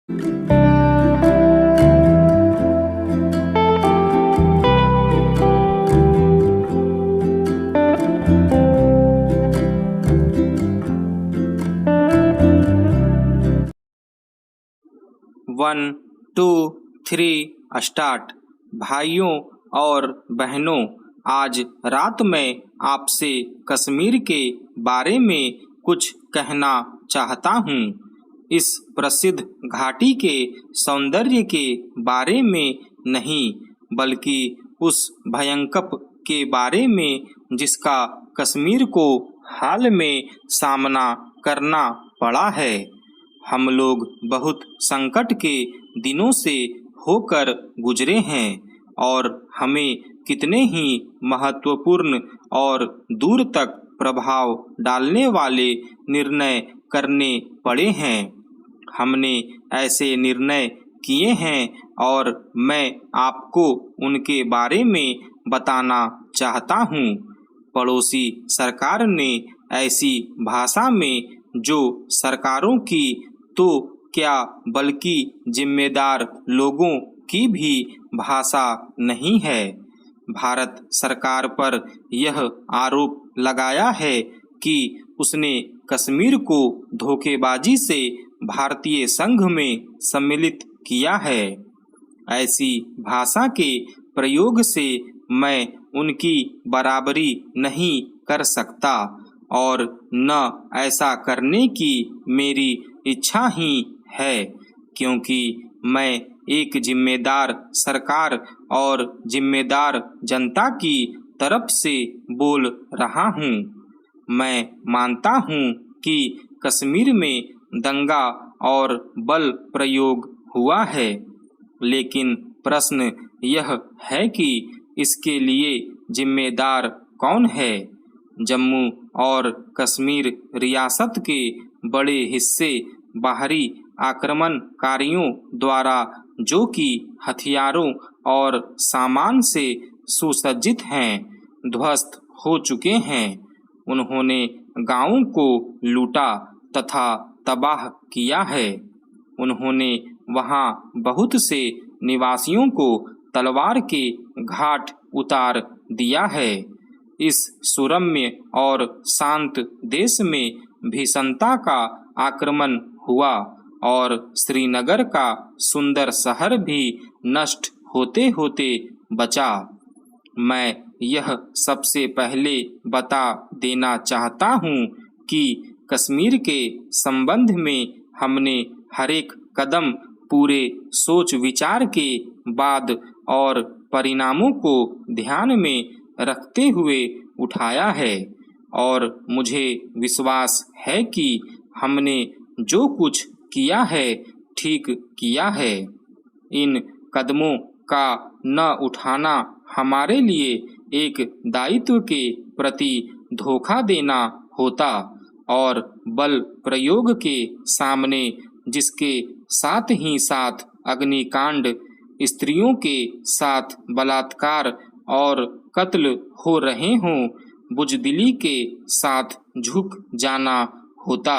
1 2 3 start. भाइयों और बहनों, आज रात मैं आपसे कश्मीर के बारे में कुछ कहना चाहता हूँ। इस प्रसिद्ध घाटी के सौंदर्य के बारे में नहीं, बल्कि उस भयंकर के बारे में जिसका कश्मीर को हाल में सामना करना पड़ा है। हम लोग बहुत संकट के दिनों से होकर गुजरे हैं और हमें कितने ही महत्वपूर्ण और दूर तक प्रभाव डालने वाले निर्णय करने पड़े हैं। हमने ऐसे निर्णय किए हैं और मैं आपको उनके बारे में बताना चाहता हूँ। पड़ोसी सरकार ने ऐसी भाषा में जो सरकारों की तो क्या बल्कि जिम्मेदार लोगों की भी भाषा नहीं है, भारत सरकार पर यह आरोप लगाया है कि उसने कश्मीर को धोखेबाजी से भारतीय संघ में सम्मिलित किया है। ऐसी भाषा के प्रयोग से मैं उनकी बराबरी नहीं कर सकता और न ऐसा करने की मेरी इच्छा ही है, क्योंकि मैं एक जिम्मेदार सरकार और जिम्मेदार जनता की तरफ से बोल रहा हूँ। मैं मानता हूँ कि कश्मीर में दंगा और बल प्रयोग हुआ है, लेकिन प्रश्न यह है कि इसके लिए जिम्मेदार कौन है। जम्मू और कश्मीर रियासत के बड़े हिस्से बाहरी आक्रमणकारियों द्वारा, जो कि हथियारों और सामान से सुसज्जित हैं, ध्वस्त हो चुके हैं। उन्होंने गांवों को लूटा तथा तबाह किया है। उन्होंने वहां बहुत से निवासियों को तलवार के घाट उतार दिया है। इस सुरम्य और शांत देश में भीषणता का आक्रमण हुआ और श्रीनगर का सुंदर शहर भी नष्ट होते होते बचा। मैं यह सबसे पहले बता देना चाहता हूँ कि कश्मीर के संबंध में हमने हरेक कदम पूरे सोच विचार के बाद और परिणामों को ध्यान में रखते हुए उठाया है, और मुझे विश्वास है कि हमने जो कुछ किया है ठीक किया है। इन कदमों का न उठाना हमारे लिए एक दायित्व के प्रति धोखा देना होता और बल प्रयोग के सामने, जिसके साथ ही साथ अग्निकांड, स्त्रियों के साथ बलात्कार और कत्ल हो रहे हों, बुजदिली के साथ झुक जाना होता।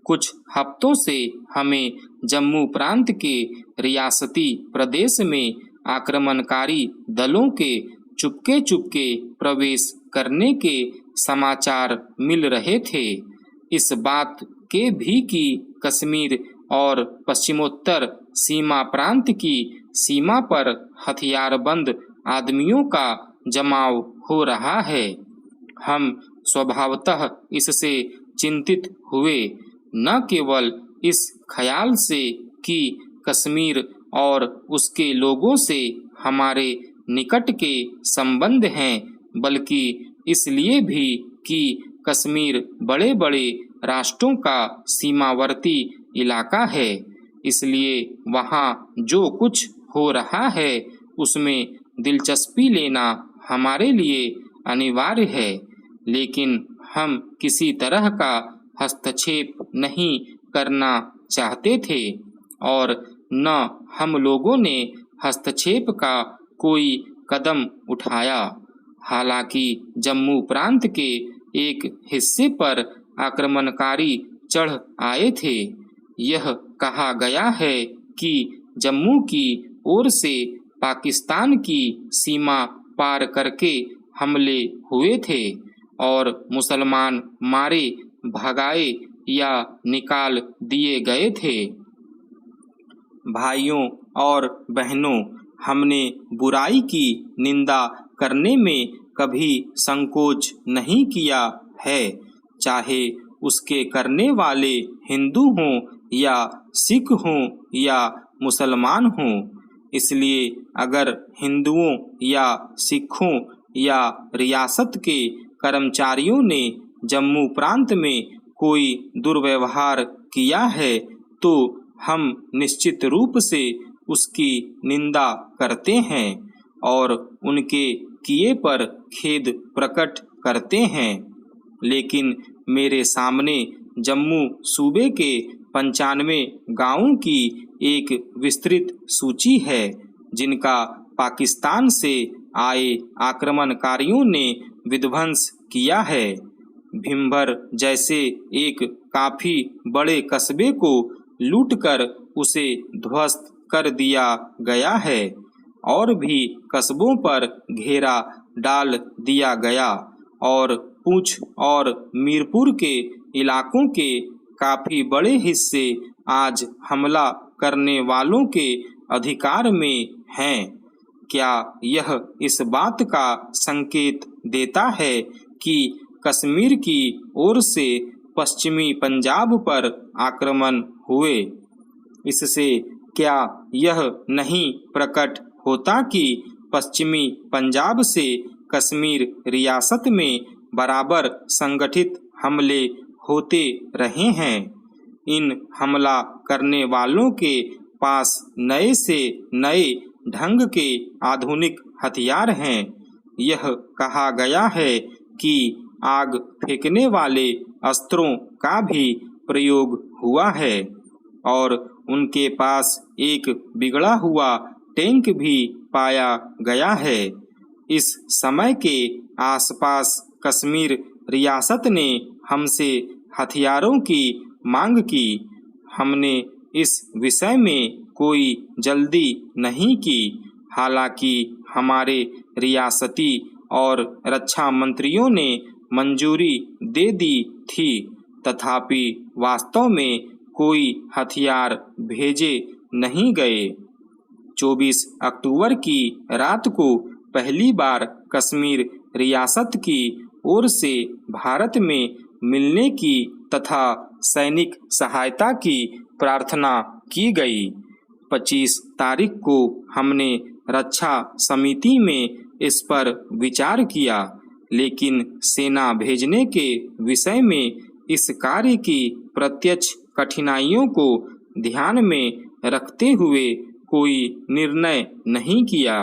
कुछ हफ्तों से हमें जम्मू प्रांत के रियासती प्रदेश में आक्रमणकारी दलों के चुपके चुपके प्रवेश करने के समाचार मिल रहे थे। इस बात के भी कि कश्मीर और पश्चिमोत्तर सीमा प्रांत की सीमा पर हथियारबंद आदमियों का जमाव हो रहा है। हम स्वभावतः इससे चिंतित हुए, न केवल इस ख्याल से कि कश्मीर और उसके लोगों से हमारे निकट के संबंध हैं, बल्कि इसलिए भी कि कश्मीर बड़े बड़े राष्ट्रों का सीमावर्ती इलाका है। इसलिए वहाँ जो कुछ हो रहा है उसमें दिलचस्पी लेना हमारे लिए अनिवार्य है, लेकिन हम किसी तरह का हस्तक्षेप नहीं करना चाहते थे और न हम लोगों ने हस्तक्षेप का कोई कदम उठाया। हालांकि जम्मू प्रांत के एक हिस्से पर आक्रमणकारी चढ़ आए थे। यह कहा गया है कि जम्मू की ओर से पाकिस्तान की सीमा पार करके हमले हुए थे और मुसलमान मारे, भगाए या निकाल दिए गए थे। भाइयों और बहनों, हमने बुराई की निंदा करने में कभी संकोच नहीं किया है, चाहे उसके करने वाले हिंदू हों या सिख हों या मुसलमान हों। इसलिए अगर हिंदुओं या सिखों या रियासत के कर्मचारियों ने जम्मू प्रांत में कोई दुर्व्यवहार किया है तो हम निश्चित रूप से उसकी निंदा करते हैं और उनके किए पर खेद प्रकट करते हैं। लेकिन मेरे सामने जम्मू सूबे के 95 गांवों की एक विस्तृत सूची है जिनका पाकिस्तान से आए आक्रमणकारियों ने विध्वंस किया है। भिम्बर जैसे एक काफी बड़े कस्बे को लूटकर उसे ध्वस्त कर दिया गया है और भी कस्बों पर घेरा डाल दिया गया और पुंछ और मीरपुर के इलाकों के काफी बड़े हिस्से आज हमला करने वालों के अधिकार में हैं। क्या यह इस बात का संकेत देता है कि कश्मीर की ओर से पश्चिमी पंजाब पर आक्रमण हुए? इससे क्या यह नहीं प्रकट होता कि पश्चिमी पंजाब से कश्मीर रियासत में बराबर संगठित हमले होते रहे हैं? इन हमला करने वालों के पास नए से नए ढंग के आधुनिक हथियार हैं। यह कहा गया है कि आग फेंकने वाले अस्त्रों का भी प्रयोग हुआ है और उनके पास एक बिगड़ा हुआ टैंक भी पाया गया है। इस समय के आसपास कश्मीर रियासत ने हमसे हथियारों की मांग की। हमने इस विषय में कोई जल्दी नहीं की। हालांकि हमारे रियासती और रक्षा मंत्रियों ने मंजूरी दे दी थी, तथापि वास्तव में कोई हथियार भेजे नहीं गए। 24 अक्टूबर की रात को पहली बार कश्मीर रियासत की ओर से भारत में मिलने की तथा सैनिक सहायता की प्रार्थना की गई। 25 तारीख को हमने रक्षा समिति में इस पर विचार किया, लेकिन सेना भेजने के विषय में इस कार्य की प्रत्यक्ष कठिनाइयों को ध्यान में रखते हुए कोई निर्णय नहीं किया।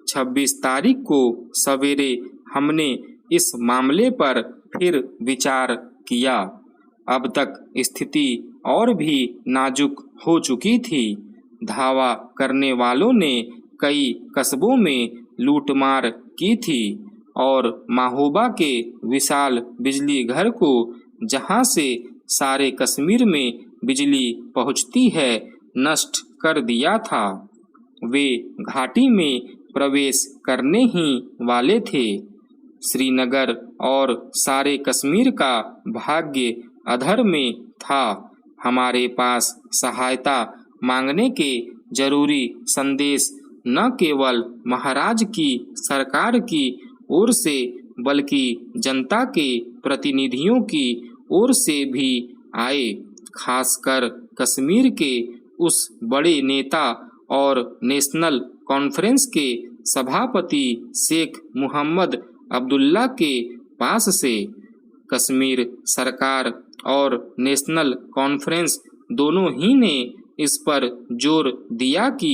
26 तारीख को सवेरे हमने इस मामले पर फिर विचार किया। अब तक स्थिति और भी नाजुक हो चुकी थी। धावा करने वालों ने कई कस्बों में लूटमार की थी और महोबा के विशाल बिजली घर को, जहां से सारे कश्मीर में बिजली पहुंचती है, नष्ट कर दिया था। वे घाटी में प्रवेश करने ही वाले थे। श्रीनगर और सारे कश्मीर का भाग्य अधर में था। हमारे पास सहायता मांगने के जरूरी संदेश न केवल महाराज की सरकार की ओर से बल्कि जनता के प्रतिनिधियों की ओर से भी आए। खासकर कश्मीर के उस बड़े नेता और नेशनल कॉन्फ्रेंस के सभापति शेख मोहम्मद अब्दुल्ला के पास से। कश्मीर सरकार और नेशनल कॉन्फ्रेंस दोनों ही ने इस पर जोर दिया कि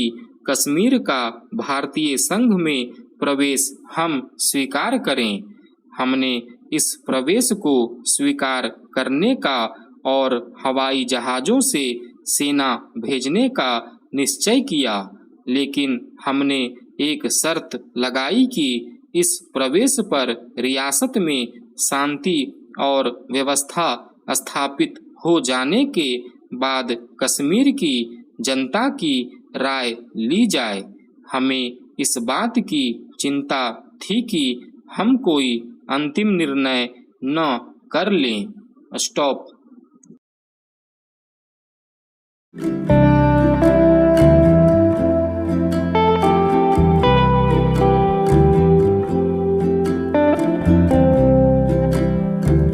कश्मीर का भारतीय संघ में प्रवेश हम स्वीकार करें। हमने इस प्रवेश को स्वीकार करने का और हवाई जहाज़ों से सेना भेजने का निश्चय किया, लेकिन हमने एक शर्त लगाई कि इस प्रवेश पर रियासत में शांति और व्यवस्था स्थापित हो जाने के बाद कश्मीर की जनता की राय ली जाए। हमें इस बात की चिंता थी कि हम कोई अंतिम निर्णय न कर लें। स्टॉप।